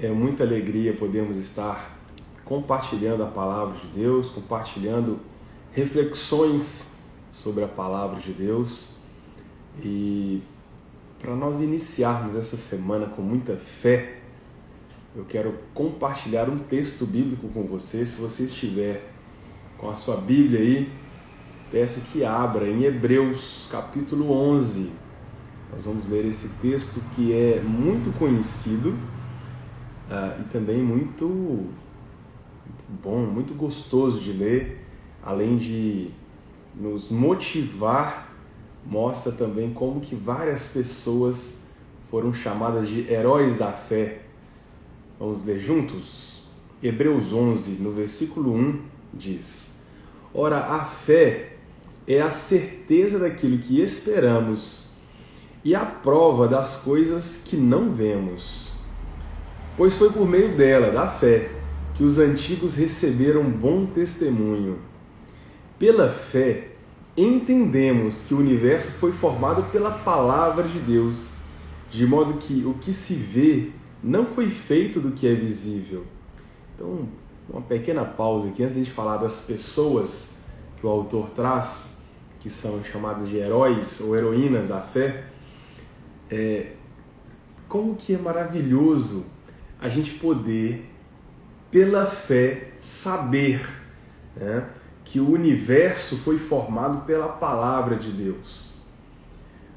É muita alegria podermos estar compartilhando a palavra de Deus, compartilhando reflexões sobre a palavra de Deus. E para nós iniciarmos essa semana com muita fé, eu quero compartilhar um texto bíblico com você. Se você estiver com a sua Bíblia aí, peço que abra em Hebreus capítulo 11. Nós vamos ler esse texto que é muito conhecido e também muito bom, muito gostoso de ler. Além de nos motivar, mostra também como que várias pessoas foram chamadas de heróis da fé. Vamos ler juntos? Hebreus 11, no versículo 1, diz: Ora, a fé é a certeza daquilo que esperamos e a prova das coisas que não vemos. Pois foi por meio dela, da fé, que os antigos receberam bom testemunho. Pela fé, entendemos que o universo foi formado pela palavra de Deus, de modo que o que se vê não foi feito do que é visível. Então, uma pequena pausa aqui antes de a gente falar das pessoas que o autor traz, que são chamadas de heróis ou heroínas da fé. Como que é maravilhoso a gente poder, pela fé, saber, né, que o universo foi formado pela palavra de Deus.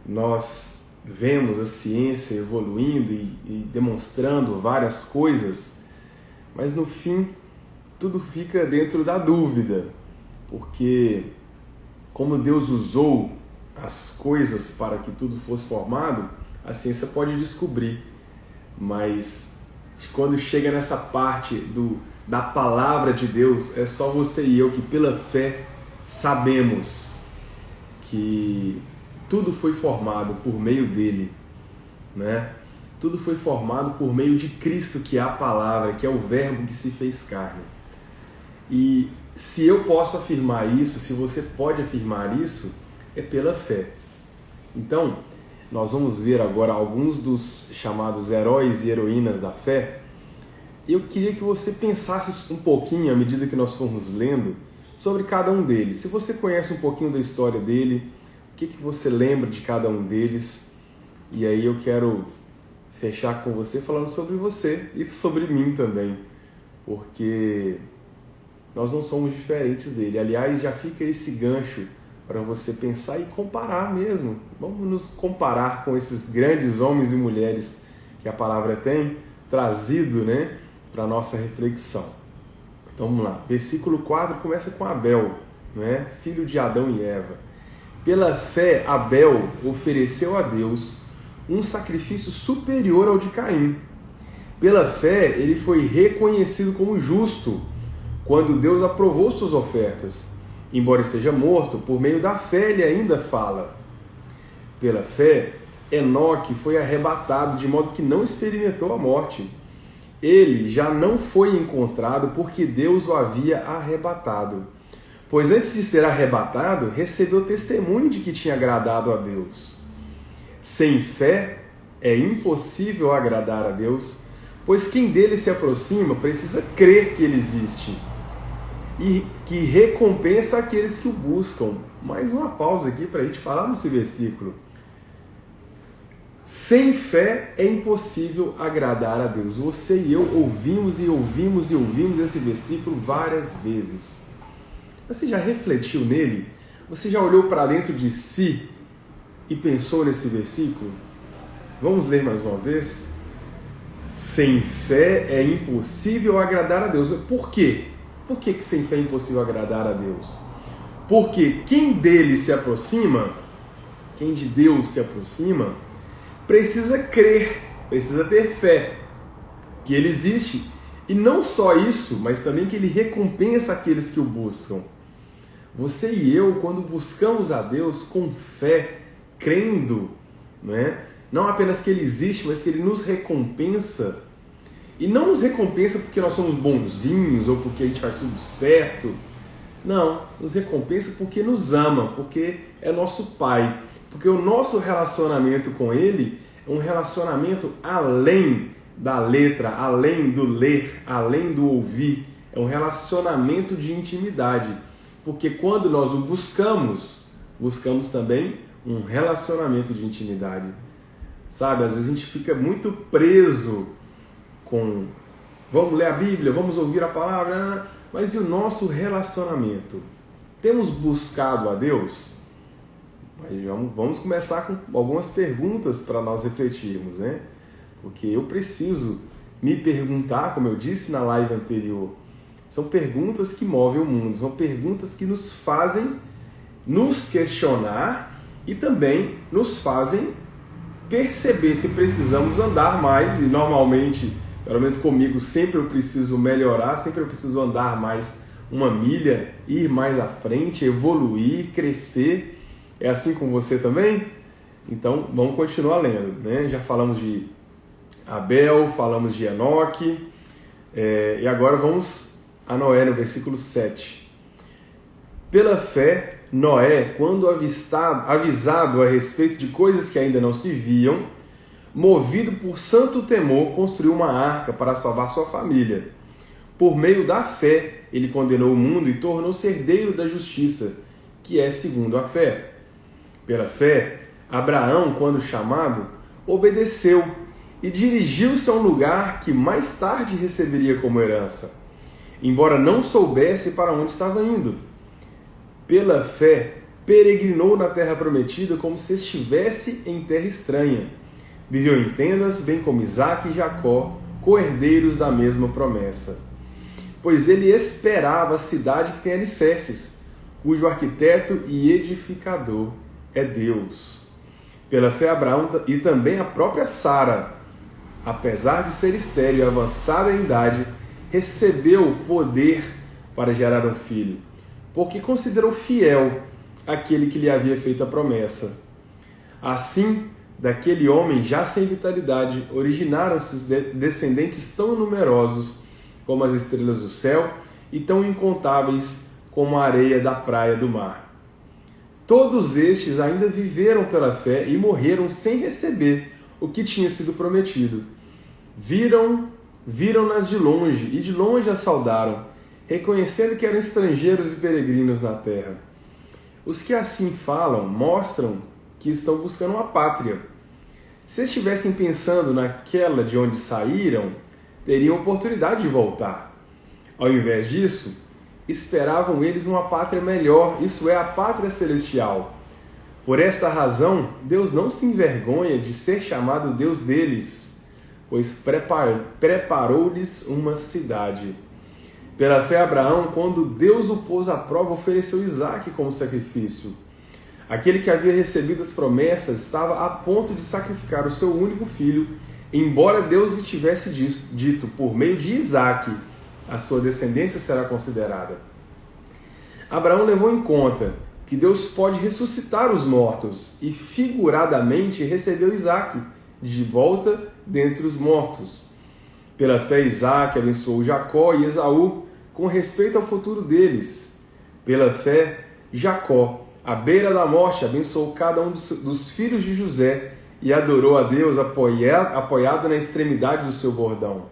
Nós vemos a ciência evoluindo e demonstrando várias coisas, mas no fim tudo fica dentro da dúvida, porque como Deus usou as coisas para que tudo fosse formado, a ciência pode descobrir, mas quando chega nessa parte da palavra de Deus, é só você e eu que pela fé sabemos que tudo foi formado por meio dele, né? Tudo foi formado por meio de Cristo, que é a palavra, que é o verbo que se fez carne. E se eu posso afirmar isso, se você pode afirmar isso, é pela fé. Então, nós vamos ver agora alguns dos chamados heróis e heroínas da fé. Eu queria que você pensasse um pouquinho, à medida que nós formos lendo, sobre cada um deles. Se você conhece um pouquinho da história dele, o que você lembra de cada um deles? E aí eu quero fechar com você falando sobre você e sobre mim também, porque nós não somos diferentes dele. Aliás, já fica esse gancho para você pensar e comparar mesmo. Vamos nos comparar com esses grandes homens e mulheres que a palavra tem trazido, né, para a nossa reflexão. Então vamos lá. Versículo 4 começa com Abel, né, filho de Adão e Eva. Pela fé, Abel ofereceu a Deus um sacrifício superior ao de Caim. Pela fé, ele foi reconhecido como justo quando Deus aprovou suas ofertas. Embora esteja morto, por meio da fé ele ainda fala. Pela fé, Enoque foi arrebatado, de modo que não experimentou a morte. Ele já não foi encontrado porque Deus o havia arrebatado. Pois antes de ser arrebatado, recebeu testemunho de que tinha agradado a Deus. Sem fé, é impossível agradar a Deus, pois quem dele se aproxima precisa crer que ele existe e que recompensa aqueles que o buscam. Mais uma pausa aqui para a gente falar nesse versículo. Sem fé é impossível agradar a Deus. Você e eu ouvimos e ouvimos e ouvimos esse versículo várias vezes. Você já refletiu nele? Você já olhou para dentro de si e pensou nesse versículo? Vamos ler mais uma vez? Sem fé é impossível agradar a Deus. Por quê? Por que sem fé é impossível agradar a Deus? Porque quem dele se aproxima, quem de Deus se aproxima, precisa crer, precisa ter fé que ele existe. E não só isso, mas também que ele recompensa aqueles que o buscam. Você e eu, quando buscamos a Deus com fé, crendo, não apenas que ele existe, mas que ele nos recompensa. E não nos recompensa porque nós somos bonzinhos ou porque a gente faz tudo certo. Não, nos recompensa porque nos ama, porque é nosso Pai. Porque o nosso relacionamento com Ele é um relacionamento além da letra, além do ler, além do ouvir. É um relacionamento de intimidade. Porque quando nós o buscamos também um relacionamento de intimidade. Sabe, às vezes a gente fica muito preso com vamos ler a Bíblia, vamos ouvir a palavra, mas e o nosso relacionamento? Temos buscado a Deus? Vamos começar com algumas perguntas para nós refletirmos, né? Porque eu preciso me perguntar, como eu disse na live anterior, são perguntas que movem o mundo, são perguntas que nos fazem nos questionar e também nos fazem perceber se precisamos andar mais, e normalmente, pelo menos comigo, sempre eu preciso melhorar, sempre eu preciso andar mais uma milha, ir mais à frente, evoluir, crescer. É assim com você também? Então vamos continuar lendo, né? Já falamos de Abel, falamos de Enoque, e agora vamos a Noé no versículo 7. Pela fé, Noé, quando avisado a respeito de coisas que ainda não se viam, movido por santo temor, construiu uma arca para salvar sua família. Por meio da fé, ele condenou o mundo e tornou-se herdeiro da justiça, que é segundo a fé. Pela fé, Abraão, quando chamado, obedeceu e dirigiu-se a um lugar que mais tarde receberia como herança, embora não soubesse para onde estava indo. Pela fé, peregrinou na terra prometida como se estivesse em terra estranha. Viveu em tendas, bem como Isaque e Jacó, co-herdeiros da mesma promessa. Pois ele esperava a cidade que tem alicerces, cujo arquiteto e edificador é Deus. Pela fé, Abraão e também a própria Sara, apesar de ser estéril e avançada em idade, recebeu o poder para gerar um filho, porque considerou fiel aquele que lhe havia feito a promessa. Assim, daquele homem já sem vitalidade, originaram-se descendentes tão numerosos como as estrelas do céu e tão incontáveis como a areia da praia do mar. Todos estes ainda viveram pela fé e morreram sem receber o que tinha sido prometido. Viram-nas de longe e de longe as saudaram, reconhecendo que eram estrangeiros e peregrinos na terra. Os que assim falam mostram que estão buscando uma pátria. Se estivessem pensando naquela de onde saíram, teriam oportunidade de voltar. Ao invés disso, esperavam eles uma pátria melhor, isso é, a pátria celestial. Por esta razão, Deus não se envergonha de ser chamado Deus deles, pois preparou-lhes uma cidade. Pela fé, Abraão, quando Deus o pôs à prova, ofereceu Isaque como sacrifício. Aquele que havia recebido as promessas estava a ponto de sacrificar o seu único filho, embora Deus lhe tivesse dito, por meio de Isaque, a sua descendência será considerada. Abraão levou em conta que Deus pode ressuscitar os mortos e, figuradamente, recebeu Isaque de volta dentre os mortos. Pela fé, Isaque abençoou Jacó e Esaú com respeito ao futuro deles. Pela fé, Jacó, à beira da morte, abençoou cada um dos filhos de José e adorou a Deus apoiado na extremidade do seu bordão.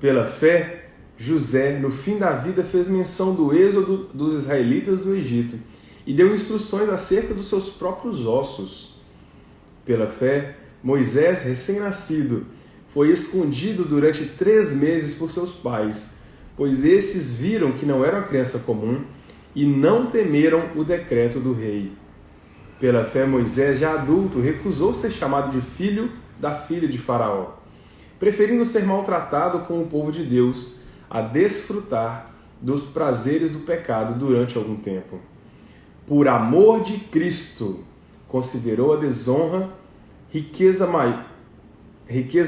Pela fé, José, no fim da vida, fez menção do êxodo dos israelitas do Egito e deu instruções acerca dos seus próprios ossos. Pela fé, Moisés, recém-nascido, foi escondido durante 3 meses por seus pais, pois estes viram que não era uma criança comum e não temeram o decreto do rei. Pela fé, Moisés, já adulto, recusou ser chamado de filho da filha de Faraó, preferindo ser maltratado com o povo de Deus a desfrutar dos prazeres do pecado durante algum tempo. Por amor de Cristo, considerou a desonra riqueza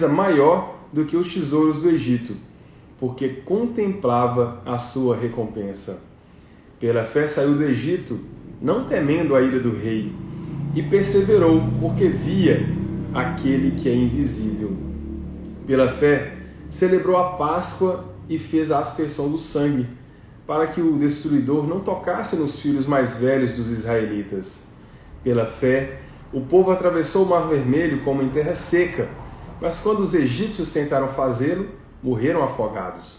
maior do que os tesouros do Egito, porque contemplava a sua recompensa. Pela fé saiu do Egito, não temendo a ira do rei, e perseverou, porque via aquele que é invisível. Pela fé, celebrou a Páscoa e fez a aspersão do sangue, para que o destruidor não tocasse nos filhos mais velhos dos israelitas. Pela fé, o povo atravessou o Mar Vermelho como em terra seca, Mas quando os egípcios tentaram fazê-lo, morreram afogados.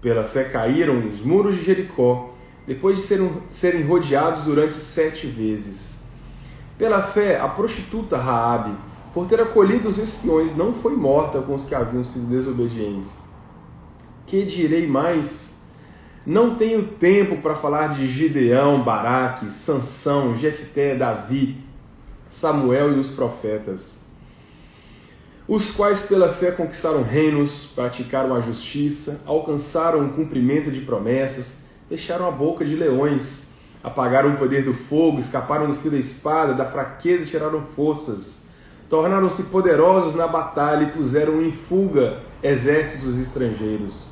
Pela fé caíram os muros de Jericó, depois de serem rodeados durante 7 vezes. Pela fé, a prostituta Raabe, por ter acolhido os espiões, não foi morta com os que haviam sido desobedientes. Que direi mais? Não tenho tempo para falar de Gideão, Baraque, Sansão, Jefté, Davi, Samuel e os profetas, os quais pela fé conquistaram reinos, praticaram a justiça, alcançaram o cumprimento de promessas, fecharam a boca de leões, apagaram o poder do fogo, escaparam do fio da espada, da fraqueza tiraram forças, tornaram-se poderosos na batalha e puseram em fuga exércitos estrangeiros.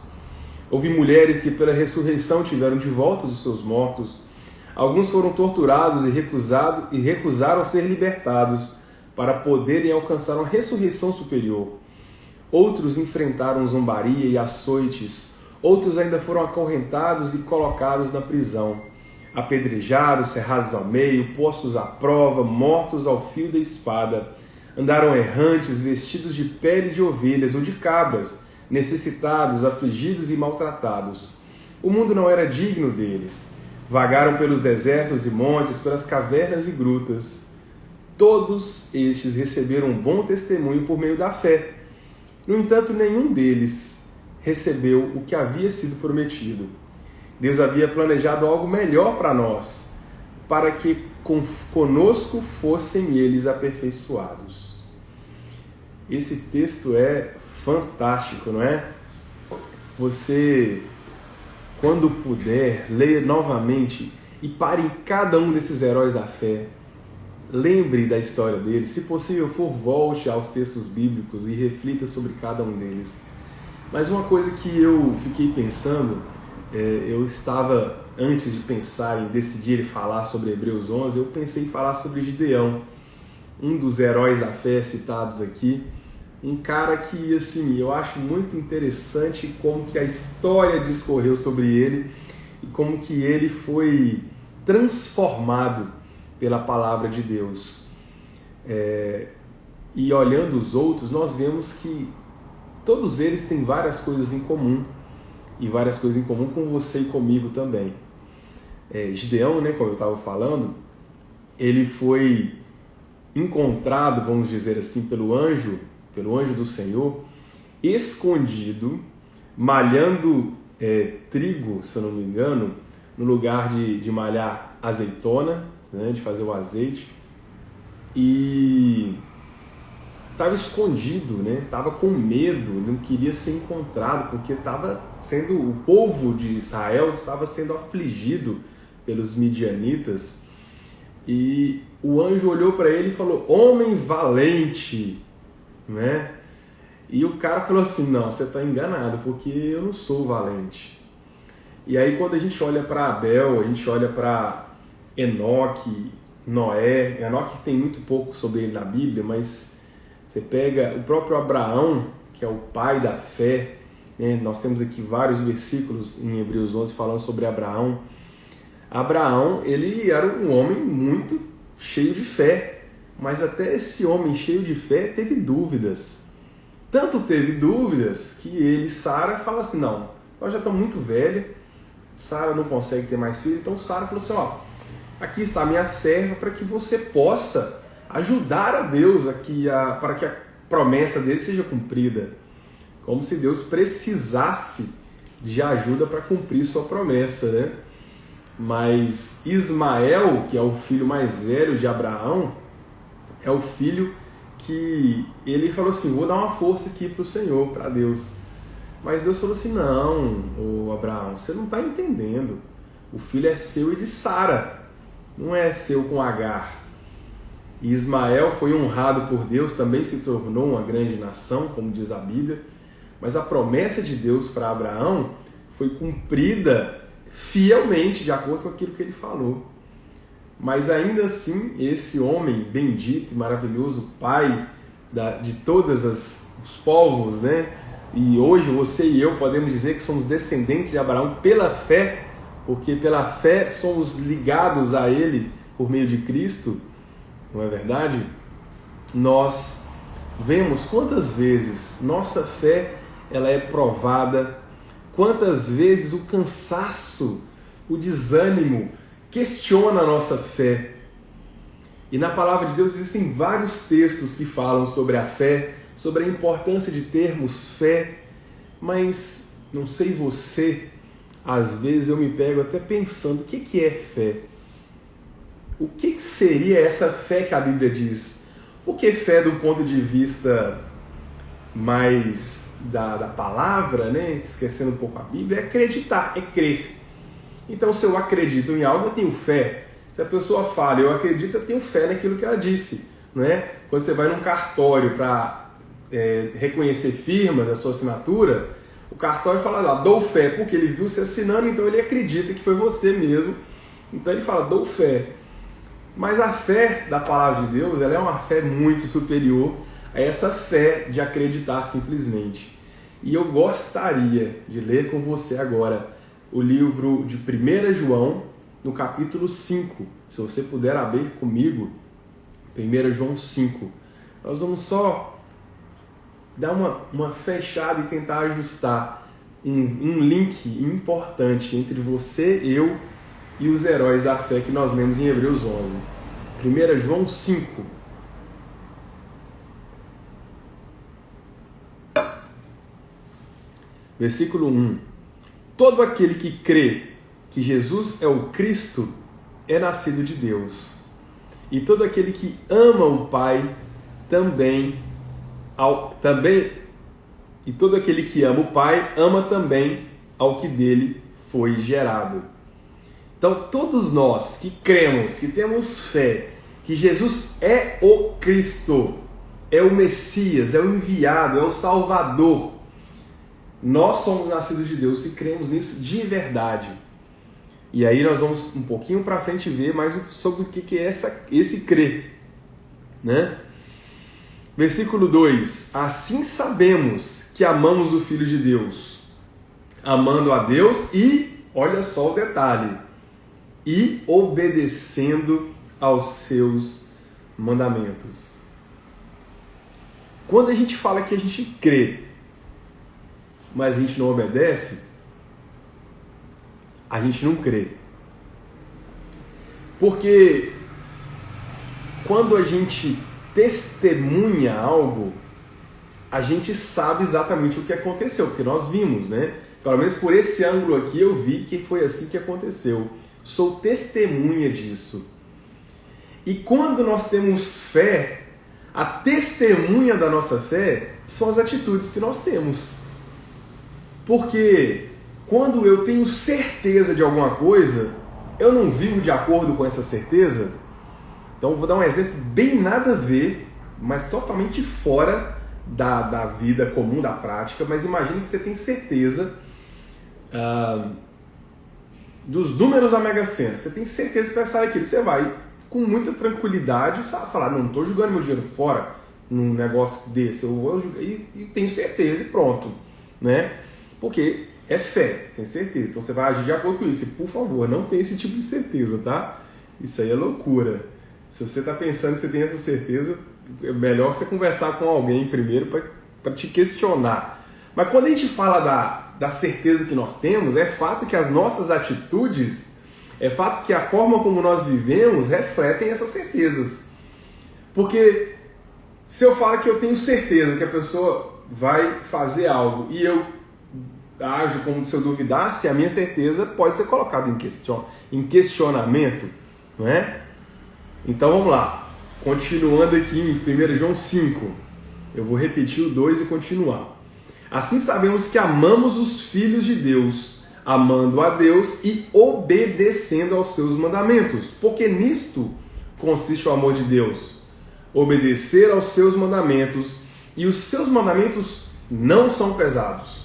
Houve mulheres que pela ressurreição tiveram de volta os seus mortos. Alguns foram torturados e recusaram ser libertados para poderem alcançar uma ressurreição superior. Outros enfrentaram zombaria e açoites. Outros ainda foram acorrentados e colocados na prisão, apedrejados, cerrados ao meio, postos à prova, mortos ao fio da espada. Andaram errantes, vestidos de pele de ovelhas ou de cabras, necessitados, afligidos e maltratados. O mundo não era digno deles. Vagaram pelos desertos e montes, pelas cavernas e grutas. Todos estes receberam um bom testemunho por meio da fé. No entanto, nenhum deles recebeu o que havia sido prometido. Deus havia planejado algo melhor para nós, para que conosco fossem eles aperfeiçoados. Esse texto é fantástico, não é? Você, quando puder, leia novamente e pare em cada um desses heróis da fé. Lembre da história deles. Se possível for, volte aos textos bíblicos e reflita sobre cada um deles. Mas uma coisa que eu fiquei pensando, eu estava, antes de pensar em decidir falar sobre Hebreus 11, eu pensei em falar sobre Gideão, um dos heróis da fé citados aqui. Um cara que, assim, eu acho muito interessante como que a história discorreu sobre ele e como que ele foi transformado pela palavra de Deus. E olhando os outros, nós vemos que todos eles têm várias coisas em comum, e várias coisas em comum com você e comigo também. Gideão, né, como eu estava falando, ele foi encontrado, vamos dizer assim, pelo anjo do Senhor, escondido, malhando trigo, se eu não me engano, no lugar de malhar azeitona, né, de fazer o azeite, e estava escondido, né, estava com medo, não queria ser encontrado, porque o povo de Israel estava sendo afligido pelos midianitas, e o anjo olhou para ele e falou: homem valente, né? E o cara falou assim: não, você está enganado, porque eu não sou valente. E aí quando a gente olha para Abel, a gente olha para Enoque, Noé, Enoque tem muito pouco sobre ele na Bíblia, mas você pega o próprio Abraão, que é o pai da fé, né? Nós temos aqui vários versículos em Hebreus 11 falando sobre Abraão. Abraão, ele era um homem muito cheio de fé, mas até esse homem cheio de fé teve dúvidas. Tanto teve dúvidas que ele e Sara falaram assim: não, nós já estamos muito velhos, Sara não consegue ter mais filho, então Sara falou assim: ó, aqui está a minha serva para que você possa ajudar a Deus para que a promessa dele seja cumprida. Como se Deus precisasse de ajuda para cumprir sua promessa, né? Mas Ismael, que é o filho mais velho de Abraão, é o filho que ele falou assim: vou dar uma força aqui para o Senhor, para Deus. Mas Deus falou assim: não, ô Abraão, você não está entendendo. O filho é seu e de Sara, não é seu com Agar. E Ismael foi honrado por Deus, também se tornou uma grande nação, como diz a Bíblia. Mas a promessa de Deus para Abraão foi cumprida fielmente, de acordo com aquilo que ele falou. Mas ainda assim, esse homem bendito e maravilhoso, pai de todos os povos, né? E hoje você e eu podemos dizer que somos descendentes de Abraão pela fé, porque pela fé somos ligados a ele por meio de Cristo, não é verdade? Nós vemos quantas vezes nossa fé ela é provada, quantas vezes o cansaço, o desânimo questiona a nossa fé. E na palavra de Deus existem vários textos que falam sobre a fé, sobre a importância de termos fé, mas não sei você, às vezes eu me pego até pensando, o que é fé? O que seria essa fé que a Bíblia diz? Porque fé do ponto de vista mais da palavra, né? Esquecendo um pouco a Bíblia, é acreditar, é crer. Então se eu acredito em algo, eu tenho fé. Se a pessoa fala, eu acredito, eu tenho fé naquilo que ela disse. Não é? Quando você vai num cartório para reconhecer firma da sua assinatura, o cartório fala lá, dou fé, porque ele viu você assinando, então ele acredita que foi você mesmo. Então ele fala, dou fé. Mas a fé da palavra de Deus, ela é uma fé muito superior a essa fé de acreditar simplesmente. E eu gostaria de ler com você agora o livro de 1 João, no capítulo 5. Se você puder abrir comigo, 1 João 5. Nós vamos só dar uma fechada e tentar ajustar um link importante entre você, eu e os heróis da fé que nós lemos em Hebreus 11. 1 João 5. Versículo 1. Todo aquele que crê que Jesus é o Cristo é nascido de Deus. E todo aquele que ama o Pai e todo aquele que ama o Pai ama também ao que dele foi gerado. Então, todos nós que cremos, que temos fé, que Jesus é o Cristo, é o Messias, é o enviado, é o Salvador, nós somos nascidos de Deus e cremos nisso de verdade. E aí nós vamos um pouquinho para frente ver mais sobre o que é esse crer, né? Versículo 2. Assim sabemos que amamos o Filho de Deus, amando a Deus e, olha só o detalhe, e obedecendo aos seus mandamentos. Quando a gente fala que a gente crê, mas a gente não obedece, a gente não crê. Porque quando a gente testemunha algo, a gente sabe exatamente o que aconteceu, porque nós vimos, né? Pelo menos por esse ângulo aqui eu vi que foi assim que aconteceu. Sou testemunha disso. E quando nós temos fé, a testemunha da nossa fé são as atitudes que nós temos. Porque quando eu tenho certeza de alguma coisa, eu não vivo de acordo com essa certeza. Então vou dar um exemplo bem nada a ver, mas totalmente fora da vida comum, da prática. Mas imagine que você tem certeza dos números da Mega Sena. Você tem certeza que vai sair aquilo. Você vai com muita tranquilidade falar, não estou jogando meu dinheiro fora num negócio desse. Eu vou jogar, e tenho certeza e pronto. Né? Porque é fé, tem certeza. Então você vai agir de acordo com isso. E, por favor, não tenha esse tipo de certeza, tá? Isso aí é loucura. Se você está pensando que você tem essa certeza, é melhor você conversar com alguém primeiro para te questionar. Mas quando a gente fala da certeza que nós temos, é fato que as nossas atitudes, é fato que a forma como nós vivemos refletem essas certezas. Porque se eu falo que eu tenho certeza que a pessoa vai fazer algo e eu ajo como se eu duvidasse, a minha certeza pode ser colocada em questionamento, não é? Então vamos lá, continuando aqui em 1 João 5, eu vou repetir o 2 e continuar. Assim sabemos que amamos os filhos de Deus, amando a Deus e obedecendo aos seus mandamentos, porque nisto consiste o amor de Deus, obedecer aos seus mandamentos, e os seus mandamentos não são pesados.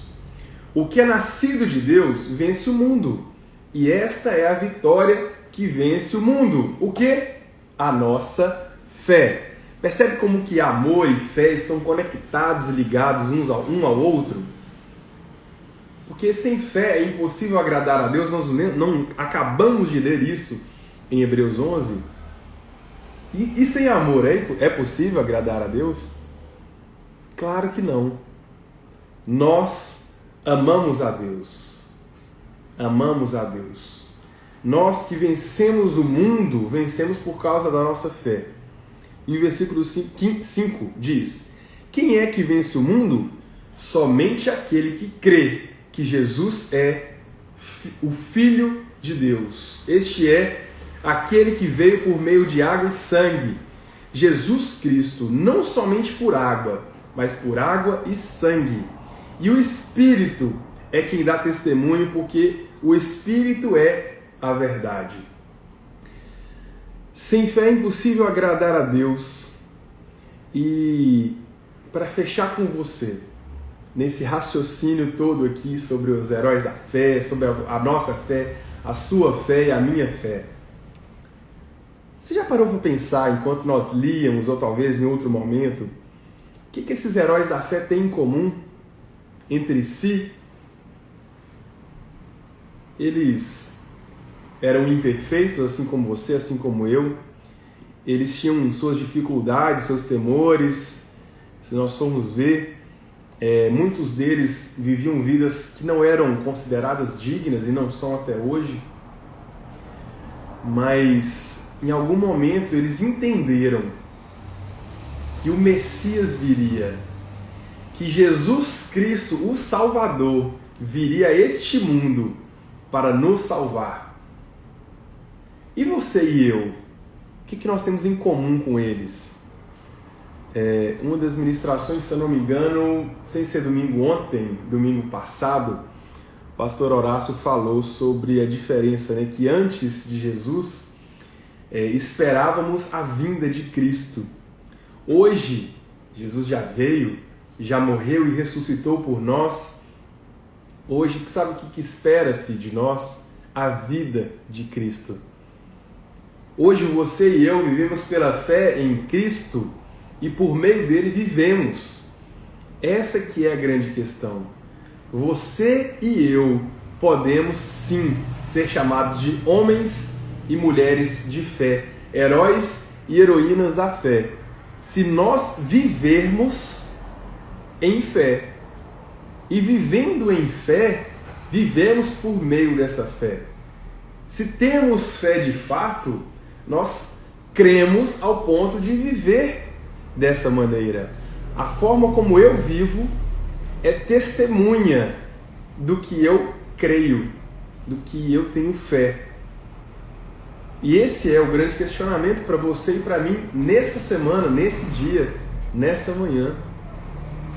O que é nascido de Deus vence o mundo, e esta é a vitória que vence o mundo. O que? A nossa fé. Percebe como que amor e fé estão conectados, ligados um ao outro? Porque sem fé é impossível agradar a Deus. Nós não acabamos de ler isso em Hebreus 11. E sem amor é possível agradar a Deus? Claro que não. Nós amamos a Deus. Amamos a Deus. Nós que vencemos o mundo, vencemos por causa da nossa fé. E o versículo 5 diz: quem é que vence o mundo? Somente aquele que crê que Jesus é o Filho de Deus. Este é aquele que veio por meio de água e sangue. Jesus Cristo, não somente por água, mas por água e sangue. E o Espírito é quem dá testemunho, porque o Espírito é a verdade. Sem fé é impossível agradar a Deus. E para fechar com você, nesse raciocínio todo aqui sobre os heróis da fé, sobre a nossa fé, a sua fé e a minha fé. Você já parou para pensar, enquanto nós líamos, ou talvez em outro momento, o que esses heróis da fé têm em comum entre si? Eles eram imperfeitos, assim como você, assim como eu. Eles tinham suas dificuldades, seus temores. Se nós formos ver, muitos deles viviam vidas que não eram consideradas dignas e não são até hoje. Mas em algum momento eles entenderam que o Messias viria, que Jesus Cristo, o Salvador, viria a este mundo para nos salvar. E você e eu, o que nós temos em comum com eles? Uma das ministrações, se eu não me engano, sem ser domingo passado, o pastor Horácio falou sobre a diferença, que antes de Jesus esperávamos a vinda de Cristo. Hoje, Jesus já veio, já morreu e ressuscitou por nós. Hoje, sabe o que espera-se de nós? A vida de Cristo. Hoje você e eu vivemos pela fé em Cristo e por meio dele vivemos. Essa que é a grande questão. Você e eu podemos sim ser chamados de homens e mulheres de fé, heróis e heroínas da fé, se nós vivermos em fé. E vivendo em fé, vivemos por meio dessa fé. Se temos fé de fato, nós cremos ao ponto de viver dessa maneira. A forma como eu vivo é testemunha do que eu creio, do que eu tenho fé. E esse é o grande questionamento para você e para mim nessa semana, nesse dia, nessa manhã.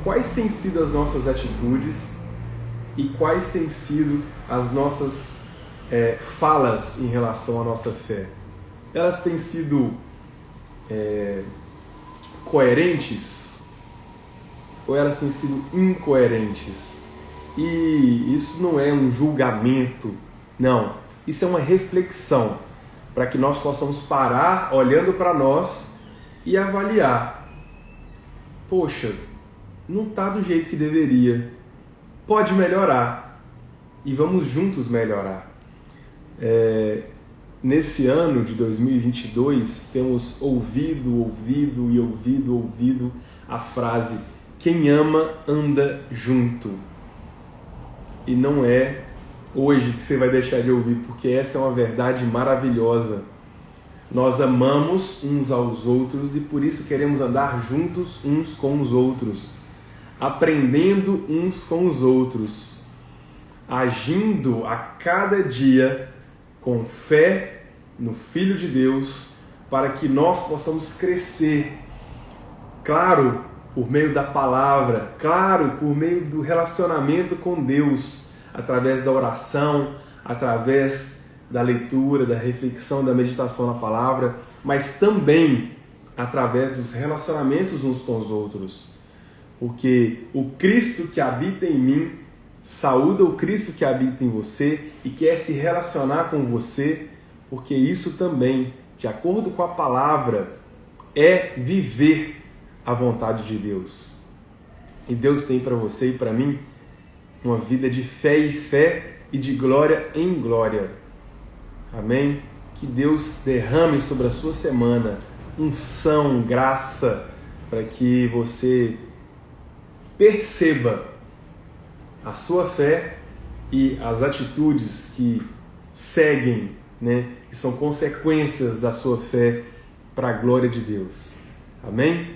Quais têm sido as nossas atitudes e quais têm sido as nossas falas em relação à nossa fé? Elas têm sido coerentes ou elas têm sido incoerentes? E isso não é um julgamento, não. Isso é uma reflexão para que nós possamos parar olhando para nós e avaliar. Poxa, não está do jeito que deveria. Pode melhorar. E vamos juntos melhorar. Nesse ano de 2022, temos ouvido a frase: quem ama anda junto. E não é hoje que você vai deixar de ouvir, porque essa é uma verdade maravilhosa. Nós amamos uns aos outros e por isso queremos andar juntos uns com os outros, aprendendo uns com os outros, agindo a cada dia com fé no Filho de Deus, para que nós possamos crescer, claro, por meio da palavra, claro, por meio do relacionamento com Deus, através da oração, através da leitura, da reflexão, da meditação na palavra, mas também através dos relacionamentos uns com os outros. Porque o Cristo que habita em mim saúda o Cristo que habita em você e quer se relacionar com você, porque isso também, de acordo com a palavra, é viver a vontade de Deus. E Deus tem para você e para mim uma vida de fé em fé e de glória em glória. Amém? Que Deus derrame sobre a sua semana unção, graça, para que você perceba a sua fé e as atitudes que seguem, né, que são consequências da sua fé para a glória de Deus. Amém?